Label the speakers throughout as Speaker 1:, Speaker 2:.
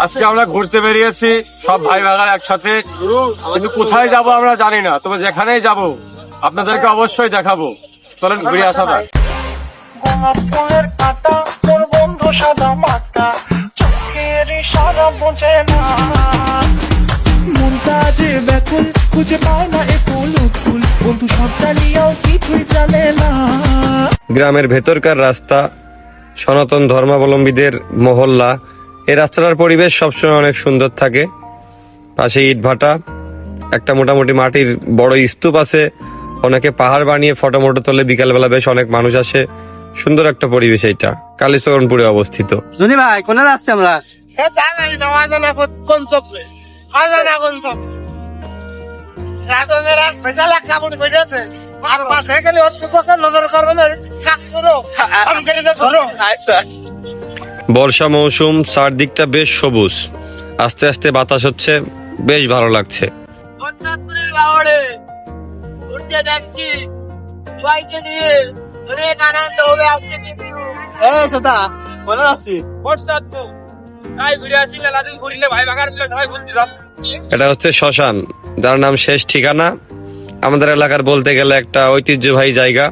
Speaker 1: আজকে আমরা ঘুরতে বেরিয়েছি সব ভাই ভাগার একসাথে, কিন্তু কোথায় যাব আমরা জানি না, তবে যেখানেই যাব আপনাদেরকে অবশ্যই দেখাবো। চলেন ঘুরে আসা যাক।
Speaker 2: গোলাপ ফুলের কাটা তোর বন্ধু সাদা মাটা চোখের ইশারা বোঝে না মনটা যে ব্যাকুল খুঁজে পায় না এ ফুল ফুল বন্ধু সব চালিয়েও কিছুই জানে না।
Speaker 3: গ্রামের ভেতরকার রাস্তা, সনাতন ধর্মাবলম্বীদের মহল্লা, এই রাস্তাটার পরিবেশ সবসময় অনেক সুন্দর থাকে। পাশে ইট ভাটা, একটা মোটামুটি মাটির বড় স্তূপ আছে, অনেকে পাহাড় বানিয়ে ফটো মোটো তোলে, বিকালবেলা বেশ অনেক মানুষ আসে। সুন্দর একটা পরিবেশ এইটা, কালীচরণপুরে অবস্থিত।
Speaker 4: জনি ভাই কোনে যাচ্ছি আমরা?
Speaker 3: বর্ষা মৌসুম, চারদিকটা বেশ সবুজ, আস্তে আস্তে বাতাস হচ্ছে, বেশ ভালো লাগছে।
Speaker 4: অনেক আনন্দ হবে আজকে কিন্তু। সেটা কোনে যাচ্ছি?
Speaker 3: এটা হচ্ছে শ্মশান, যার নাম শেষ ঠিকানা। আমাদের এলাকার বলতে গেলে একটা ঐতিহ্যবাহী জায়গা,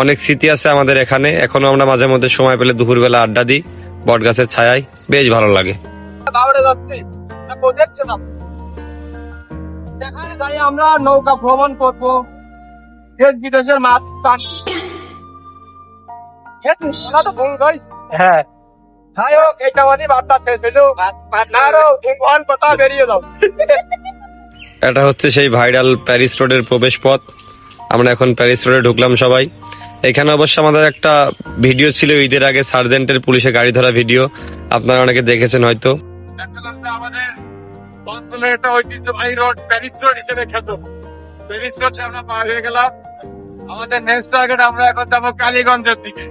Speaker 3: অনেক স্মৃতি আছে আমাদের এখানে। এখনো আমরা মাঝে মধ্যে সময় পেলে দুপুরবেলা আড্ডা দিই বট গাছের ছায়ায়, বেশ ভালো লাগে।
Speaker 4: সেখানে যাই আমরা নৌকা ভ্রমণ করবো, দেশ বিদেশের মাছ পানি। হ্যাঁ যাই হোক, এইটা মানে বার্তা শেষ হইলো, আরো কথা বেরিয়ে যাও।
Speaker 3: এটা হচ্ছে সেই ভাইরাল প্যারিস রোডের প্রবেশ পথ। আমরা এখন প্যারিস রোডে ঢুকলাম সবাই। এখানে অবশ্য আমাদের একটা ভিডিও ছিল ঈদের আগে, সার্জেন্টের পুলিশে গাড়ি ধরা ভিডিও, আপনারা অনেকে দেখেছেন হয়তো।
Speaker 1: আমাদের বর্তমানে একটা ঐতিহ্যবাহী রোড প্যারিস রোড হিসেবে খ্যাত। প্যারিস রোড আমরা পার হয়ে গেলাম। আমাদের নেক্সট টার্গেট আমরা এখন যাবো কালীগঞ্জের দিকে।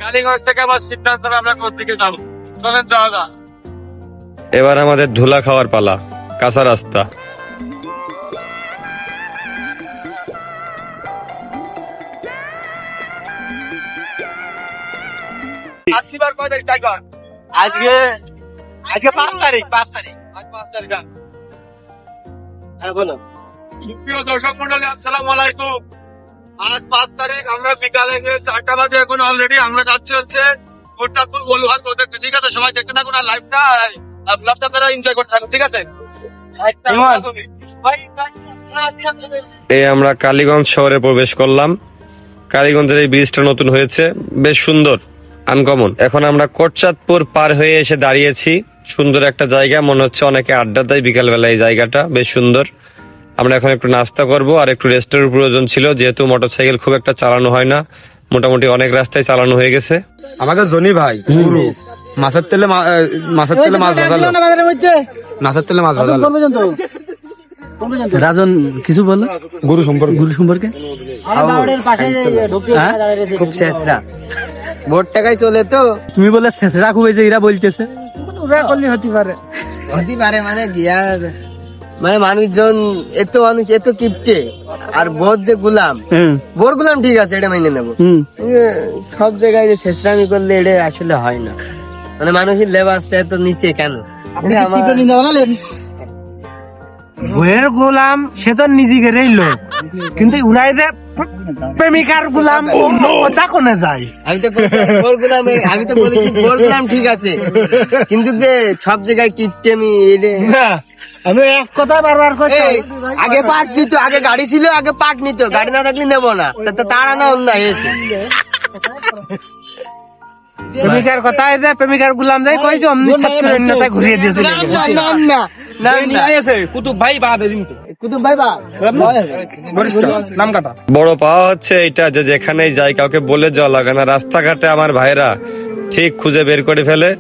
Speaker 1: কালীগঞ্জ থেকে আবার সিদ্ধান্ত আমরা কোন দিকে যাবো, চলেন যাওয়া যাক।
Speaker 3: এবার আমাদের ধুলা খাওয়ার পালা, কাঁচা রাস্তা।
Speaker 4: আজকে আজকে 5 তারিখ। আজ 5 তারিখ। হ্যাঁ বলো।
Speaker 1: সুপ্রিয় দর্শক মন্ডলী, আসসালামু আলাইকুম। আজ 5 তারিখ, আমরা বিকালে 4টা বাজে এখন অলরেডি আমরা যাচ্ছি হচ্ছে কোটচাঁদপুর বলুহাট প্রজেক্ট। ঠিক আছে, সবাই দেখতে থাকুন আর লাইভটা আপনারা এনজয় করতে থাকুন, ঠিক আছে?
Speaker 3: এই আমরা কালীগঞ্জ শহরে প্রবেশ করলাম। কালীগঞ্জের এই ব্রিজটা নতুন হয়েছে, বেশ সুন্দর, আনকমন। এখন আমরা কোটচাঁদপুর পার হয়ে এসে দাঁড়িয়েছি। সুন্দর একটা জায়গা, মনে হচ্ছে অনেকে আড্ডা দেয় বিকালবেলা। এই জায়গাটা বেশ সুন্দর। আমরা এখন একটু নাস্তা করব আর একটু রেস্টের প্রয়োজন ছিল, যেহেতু মোটরসাইকেল খুব একটা চালানো হয় না, মোটামুটি অনেক রাস্তায় চালানো হয়ে গেছে।
Speaker 5: আমাকে জনি ভাই গুরু মাছের তেলে মাছ ভাজালো, মাছের তেলে মাছ ভাজালো।
Speaker 4: রাজন কিছু বললো
Speaker 5: গুরু সম্পর্কে
Speaker 6: খুব শেষরা ভোট টাকায় চলে তো।
Speaker 4: তুমি বলে শেষরা খুব হয়েছে, এরা বলতেছে
Speaker 6: হতে পারে মানে কি আর, মানে মানুষজন এত মানুষ এত কিপটে, আর ভোট যে গুলাম, ভোট গুলাম ঠিক আছে, এটা মেনে নেবো। সব জায়গায় যে শেষরামি করলে এটা আসলে হয় না। মানে মানুষের লেবাসটা এত নিচে কেন?
Speaker 4: বইয়ের গোলাম সে তো নিজেকে লোক, কিন্তু উড়াই দে প্রেমিকার গোলাম কথা কোনে যায়।
Speaker 6: আমি তো বলেছি ভোট গুলাম ঠিক আছে, কিন্তু যে সব জায়গায় কিপটেমি
Speaker 4: আমি এক কথা বারবার করছি।
Speaker 6: আগে পাট নিত, আগে গাড়ি ছিল, আগে পাট নিত, গাড়ি না থাকলে নেবো না, তারা না অন্যায় হয়েছে।
Speaker 4: প্রেমিকার কথা যে প্রেমিকার গোলাম যায় কই যে অমনি ছাত্র ঘুরিয়ে দিয়েছে। কুতুব ভাই বাদ
Speaker 6: কুতুব ভাই বা
Speaker 4: নাম কাটা
Speaker 3: বড় পাওয়া হচ্ছে এইটা যে যেখানেই যাই কাউকে বলে যাওয়া লাগে না। রাস্তাঘাটে আমার ভাইরা ঠিক খুঁজে বের করে ফেলে।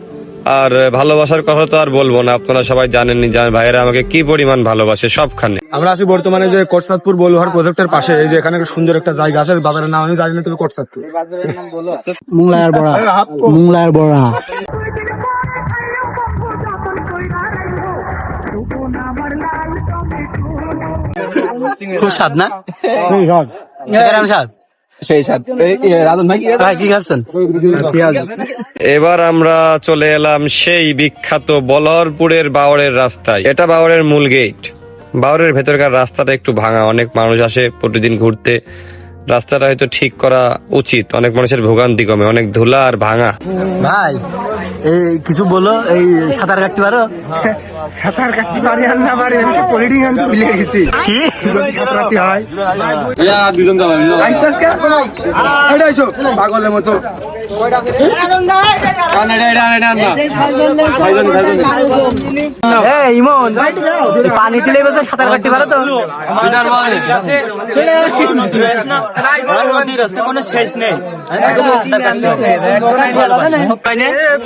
Speaker 3: আর ভালোবাসার কথা তো আর বলবো না, আপনারা সবাই জানেননি যে ভাইরা আমাকে কি পরিমাণ ভালোবাসে সবখানে।
Speaker 5: আমরা আছি বর্তমানে যে কোটচাঁদপুর বলুহাট প্রজেক্টের পাশে। এই যে এখানে একটা সুন্দর একটা জায়গা আছে, বাজারের নাম আমি জানি না, তুমি কোটচাঁদপুর
Speaker 4: মুংলার বড়া খুব স্বাদ না? স্বাদ
Speaker 3: এবার আমরা চলে এলাম সেই বিখ্যাত বলহরপুরের বাওরের রাস্তায়। এটা বাওরের মূল গেট। বাওরের ভেতরকার রাস্তাটা একটু ভাঙা, অনেক মানুষ আসে প্রতিদিন ঘুরতে। রাস্তাটা হয়তো ঠিক করা উচিত, অনেক মানুষের ভোগান্তি কমে, অনেক ধুলা আর ভাঙা।
Speaker 4: ভাই এই কিছু বলো, এই সাঁতার কাটতে পারো? সাঁতার কাটতে পারি আর না পারি, আমি পলিটিং আনতে ভুলে গেছি। কি যদি সাঁতারাতে হয়
Speaker 5: পাগলের মতো
Speaker 4: ইমন, পানি তুলে বসে সাঁতার কাটতে পারো তো? কোনো শেষ নেই।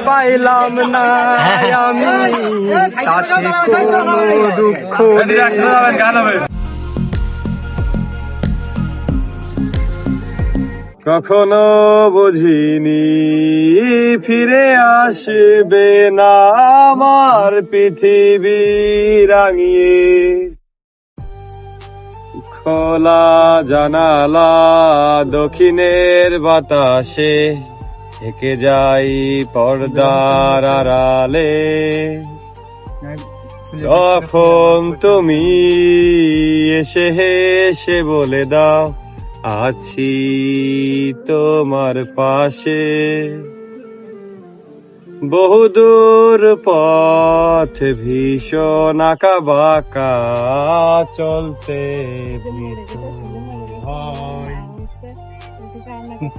Speaker 4: পাইলাম না আমি তাতে কোনো দুঃখ নেই।
Speaker 3: কখনো বুঝিনি ফিরে আসবে না আমার পৃথিবী রাঙিয়ে, খোলা জানালা দক্ষিণের বাতাসে থেকে যাই পর্দার আড়ালে। তখন তুমি এসে হেসে বলে দাও আছি তোমার পাশে। বহুদূর পথ ভীষণ আঁকা বাঁকা চলতে হয়,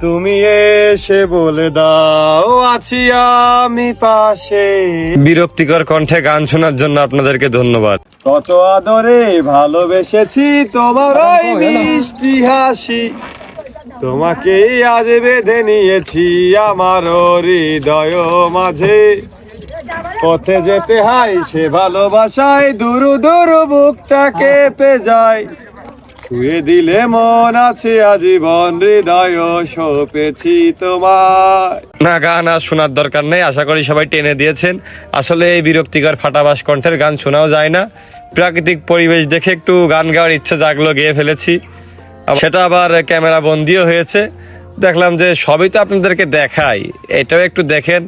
Speaker 3: তুমি এসে বলে দাও আছি আমি পাশে। বিরক্তিকর কণ্ঠে গান শোনার জন্য আপনাদেরকে ধন্যবাদ। কত আদরে ভালোবেসেছি তোমার ওই মিষ্টি হাসি, তোমাকেই আজ বেঁধে নিয়েছি আমার হৃদয় মাঝে। পথে যেতে হয় সে ভালোবাসায় দূর দূর বুকটা কেঁপে যায়, ছুঁয়ে দিলে মন আছে আজীবন হৃদয় সপেছি তোমার। না, গান আর শোনার দরকার নেই, আশা করি সবাই টেনে দিয়েছেন। আসলে এই বিরক্তিকর ফাটাবাস কণ্ঠের গান শোনাও যায় না। প্রাকৃতিক পরিবেশ দেখে একটু গান গাওয়ার ইচ্ছা জাগলো, গেয়ে ফেলেছি। সেটা আবার ক্যামেরা বন্দিও হয়েছে। দেখলাম যে সবই তো আপনাদেরকে দেখাই, এটাও একটু দেখেন।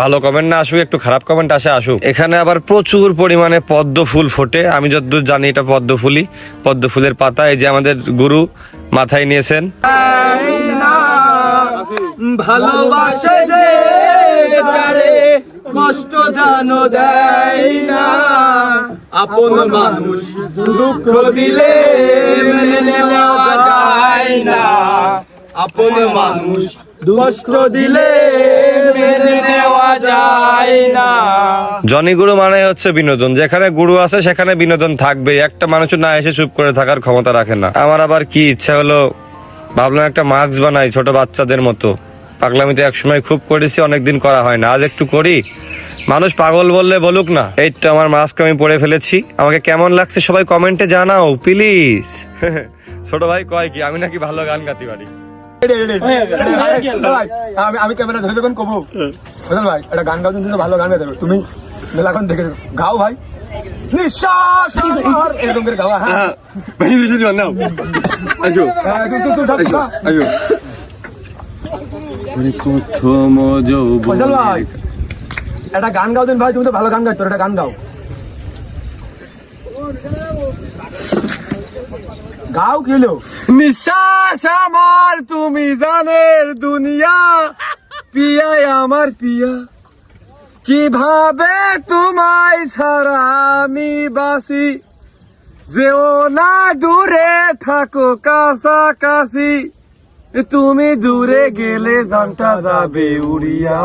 Speaker 3: ভালো কমেন্ট না আসুক, একটু খারাপ কমেন্ট আসুক। এখানে আবার প্রচুর পরিমাণে পদ্ম ফুল ফোটে, আমি যতদূর জানি এটা পদ্ম ফুলই, পদ্ম ফুলের পাতা। এই যে আমাদের গুরু মাথায় নিয়েছেন।
Speaker 5: ভালোবাসে যে কষ্ট জানো দেয় না, আপন মানুষ দুঃখ দিলে মেনে নেওয়া যায় না, আপন মানুষ কষ্ট দিলে মেনে নেওয়া যায় না।
Speaker 3: জনি গুরু মানে হচ্ছে বিনোদন, যেখানে গুরু আছে সেখানে বিনোদন থাকবে। একটা মানুষ না এসে চুপ করে থাকার ক্ষমতা রাখে না। আমার আবার কি ইচ্ছা হলো, ভাবলাম একটা মাস্ক বানাই ছোট বাচ্চাদের মতো। পাগলামি তো একসময় খুব করেছি, অনেকদিন করা হয় না, আজ একটু করি। মানুষ পাগল বললে বলুক না। এই তো আমার মাস্ক আমি পরে ফেলেছি। আমাকে কেমন লাগছে সবাই কমেন্টে জানাও প্লিজ। ছোট ভাই কয় কি আমি নাকি ভালো গান গাতে পারি।
Speaker 5: আমি ক্যামেরা ধরে দেখুন কবু ভাই, একটা গান গাও, কিন্তু ভালো গান গাইতে পারো তুমি। মেলাখন দেখে গাও ভাই, নিঃশ্বাস এরকম করে গাওয়া। হ্যাঁ আসো আসো।
Speaker 3: প্রথম
Speaker 5: ভাই একটা গান গাও দিন ভাই, তুমি তো ভালো গান গাইছো, একটা গান গাও। গাও কি হলো?
Speaker 3: নিঃশ্বাস আমার তুমি জানের দুনিয়া, পিয়াই আমার পিয়া, কিভাবে তোমায় ছাড়া আমি বাসি, যেও না দূরে থাকো কাছাকাছি, তুমি দূরে গেলে জানটা যাবে উড়িয়া।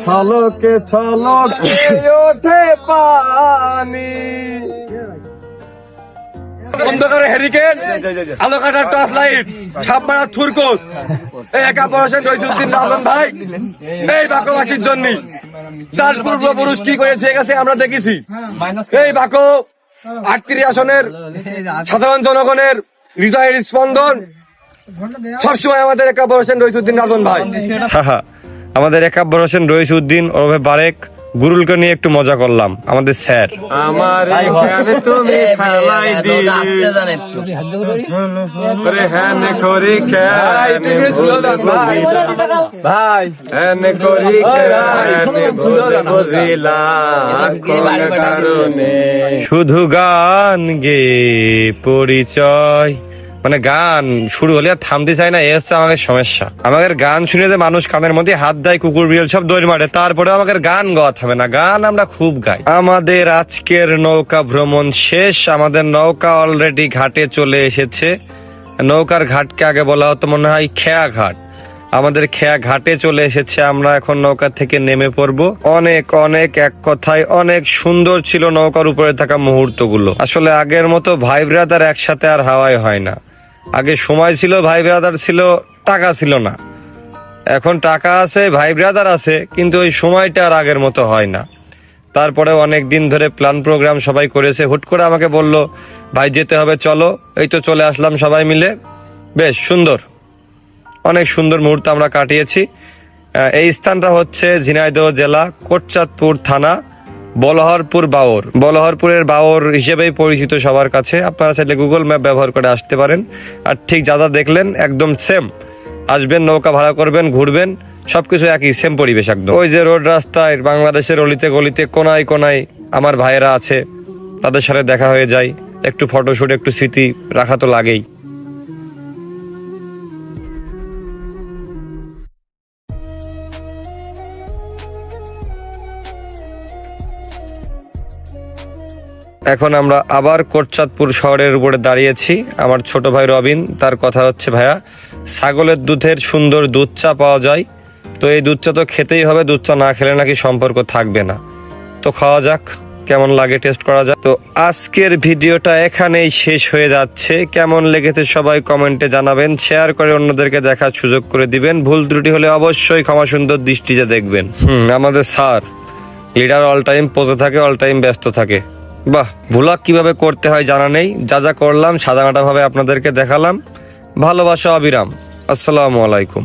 Speaker 3: ছলকে ছলকে ওঠে পানি, অন্ধকারে হ্যারিকেন, আলো কাটার টর্চ লাইট, সাপ মারার থুরকোস, এই একা পড়াশোনা রইজুদ্দিন লালন ভাই এই বাকবাসীর জন্য তার পূর্বপুরুষ কি করেছে গেছে আমরা দেখেছি। এই বাকো 38 আসনের সাধারণ জনগণের হৃদয়ের স্পন্দন সবসময় আমাদের একাব্বর হোসেন রইজুদ্দিন লালন ভাই। আমাদের একাব্বর হোসেন রইজুদ্দিন ওরফে বারেক গুরুলকে নিয়ে একটু মজা করলাম, আমাদের স্যার। আমার তুমি ফেলাই দিলে করে হ্যান করি
Speaker 1: ভাই
Speaker 3: হ্যান করি শুধু গান গে পরিচয়, মানে গান শুরু হলে আর থামতে চায় না, এ হচ্ছে আমাদের সমস্যা। আমাদের গান শুনে যে মানুষ কানের মধ্যে হাত দেয়, কুকুর বিড়াল সব দৌড় মারে, তারপরে আমাদের গান গাওয়া থামে না। গান আমরা খুব গাই। আমাদের আজকের নৌকা ভ্রমণ শেষ। আমাদের নৌকা অলরেডি ঘাটে চলে এসেছে। নৌকার ঘাটকে আগে বলা হতো মনে হয় খেয়া ঘাট। আমাদের খেয়া ঘাটে চলে এসেছে। আমরা এখন নৌকা থেকে নেমে পড়বো। অনেক অনেক, এক কথায় অনেক সুন্দর ছিল নৌকার উপরে থাকা মুহূর্তগুলো। আসলে আগের মতো ভাই ব্রাদার একসাথে আর হাওয়াই হয় না। আগে সময় ছিল, ভাই ব্রাদার ছিল, টাকা ছিল না। এখন টাকা আছে, ভাই ব্রাদার আছে, কিন্তু ওই সময়টা আর আগের মতো হয় না। তারপরে অনেক দিন ধরে প্ল্যান প্রোগ্রাম সবাই করেছে। হুট করে আমাকে বলল, ভাই যেতে হবে, চলো। এই তো চলে আসলাম সবাই মিলে। বেশ সুন্দর, অনেক সুন্দর মুহূর্ত আমরা কাটিয়েছি। এই স্থানটা হচ্ছে ঝিনাইদহ জেলা, কোটচাঁদপুর থানা, বলহরপুর বাওর। বলহরপুরের বাওর হিসেবেই পরিচিত সবার কাছে। আপনারা চাইলে গুগল ম্যাপ ব্যবহার করে আসতে পারেন। আর ঠিক যা যা দেখলেন একদম সেম। আসবেন, নৌকা ভাড়া করবেন, ঘুরবেন, সবকিছু একই, সেম পরিবেশ একদম। ওই যে রোড রাস্তায় বাংলাদেশের অলিতে গলিতে কোনায় কোনায় আমার ভাইয়েরা আছে, তাদের সাথে দেখা হয়ে যায়। একটু ফটোশুট, একটু স্মৃতি রাখা তো লাগেই। এখন আমরা আবার কোটচাঁদপুর শহরের উপরে দাঁড়িয়েছি। আমার ছোট ভাই রবিন, তার কথা হচ্ছে, ভাইয়া ছাগলের দুধের সুন্দর দুধ চা পাওয়া যায়, তো এই দুধ চা তো খেতেই হবে, দুধ চা না খেলে নাকি সম্পর্ক থাকবে না। তো খাওয়া যাক, কেমন লাগে টেস্ট করা যাক। তো আজকের ভিডিওটা এখানেই শেষ হয়ে যাচ্ছে। কেমন লেগেছে সবাই কমেন্টে জানাবেন, শেয়ার করে অন্যদেরকে দেখার সুযোগ করে দিবেন। ভুল ত্রুটি হলে অবশ্যই ক্ষমা সুন্দর দৃষ্টিতে দেখবেন। আমাদের স্যার লিডার অল টাইম পোজে থাকে, অল টাইম ব্যস্ত থাকে। বাহ, ভ্লগ কিভাবে করতে হয় জানা নেই, যা যা করলাম সাদামাটা ভাবে আপনাদেরকে দেখালাম। ভালোবাসা অবিরাম। আসসালামু আলাইকুম।